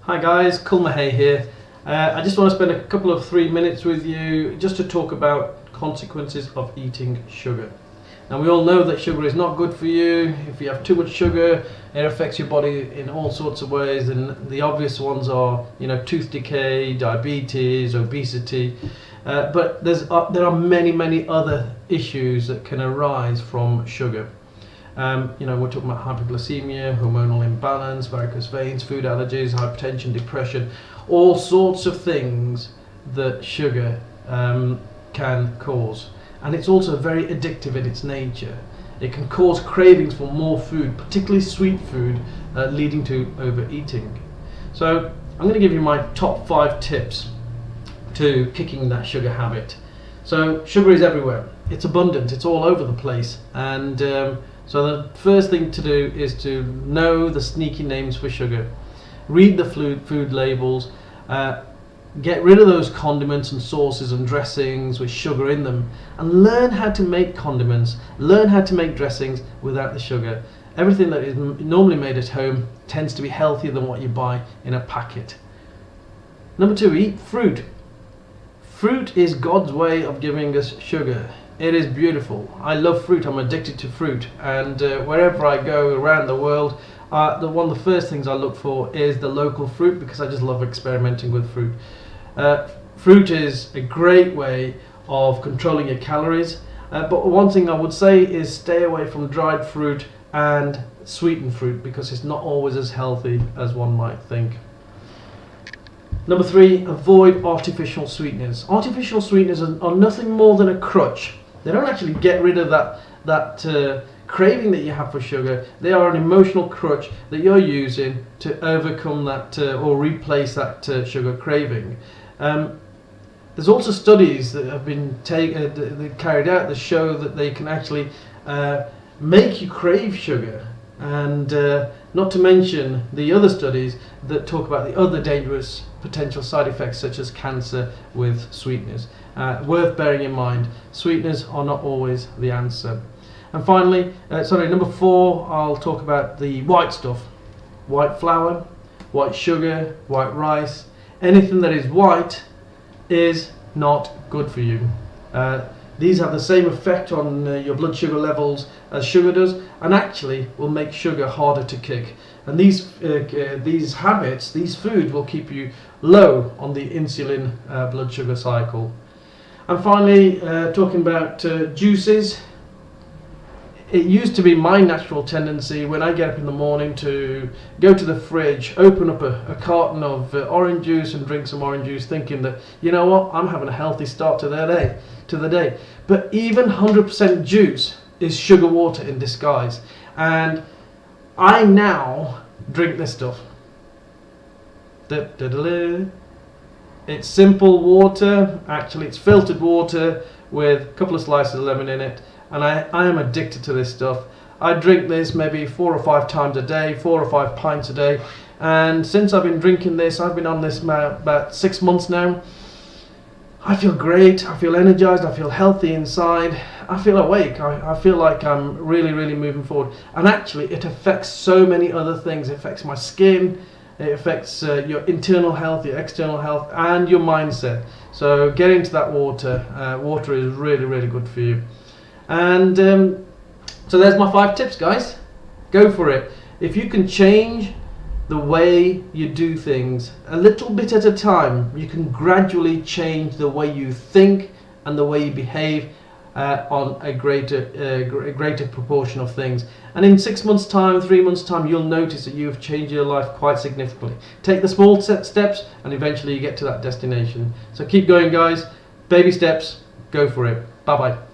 Hi guys, Mahay here. I just want to spend a couple of 3 minutes with you just to talk about consequences of eating sugar. Now we all know that sugar is not good for you. If you have too much sugar, it affects your body in all sorts of ways, and the obvious ones are, tooth decay, diabetes, obesity. But there are many other issues that can arise from sugar. We're talking about hypoglycemia, hormonal imbalance, varicose veins, food allergies, hypertension, depression, all sorts of things that sugar can cause. And it's also very addictive in its nature. It can cause cravings for more food, particularly sweet food, leading to overeating. So I'm going to give you my top 5 tips to kicking that sugar habit. So sugar is everywhere. It's abundant. It's all over the place. And so the first thing to do is to know the sneaky names for sugar. Read the food labels. Get rid of those condiments and sauces and dressings with sugar in them, and learn how to make condiments, learn how to make dressings without the sugar. Everything that is normally made at home tends to be healthier than what you buy in a packet. Number 2, eat fruit. Fruit is God's way of giving us sugar. It is beautiful. I love fruit. I'm addicted to fruit, and wherever I go around the world, one of the first things I look for is the local fruit, because I just love experimenting with fruit. Fruit is a great way of controlling your calories, but one thing I would say is stay away from dried fruit and sweetened fruit, because it's not always as healthy as one might think. Number 3, avoid artificial sweeteners. Artificial sweeteners are nothing more than a crutch. They don't actually get rid of that craving that you have for sugar. They are an emotional crutch that you're using to overcome that or replace that sugar craving. There's also studies that have been carried out that show that they can actually make you crave sugar, and not to mention the other studies that talk about the other dangerous potential side effects, such as cancer with sweeteners. Worth bearing in mind, sweeteners are not always the answer. And finally, number 4, I'll talk about the white stuff. White flour, white sugar, white rice. Anything that is white is not good for you. These have the same effect on your blood sugar levels as sugar does, and actually will make sugar harder to kick. And these habits, these foods, will keep you low on the insulin blood sugar cycle. And finally, talking about juices. It used to be my natural tendency when I get up in the morning to go to the fridge, open up a carton of orange juice and drink some orange juice, thinking that, you know what, I'm having a healthy start to the day. But even 100% juice is sugar water in disguise. And I now drink this stuff. It's simple water. Actually, it's filtered water with a couple of slices of lemon in it. And I am addicted to this stuff. I drink this maybe 4 or 5 times a day, 4 or 5 pints a day. And since I've been drinking this, I've been on this about 6 months now. I feel great, I feel energized, I feel healthy inside, I feel awake, I feel like I'm really moving forward. And actually it affects so many other things. It affects my skin, it affects your internal health, your external health, and your mindset. So get into that water. Water is really good for you. And so there's my 5 tips, guys. Go for it. If you can change the way you do things a little bit at a time, you can gradually change the way you think and the way you behave on a greater proportion of things. And in 6 months' time, 3 months' time, you'll notice that you've changed your life quite significantly. Take the small steps, and eventually you get to that destination. So keep going, guys. Baby steps. Go for it. Bye bye.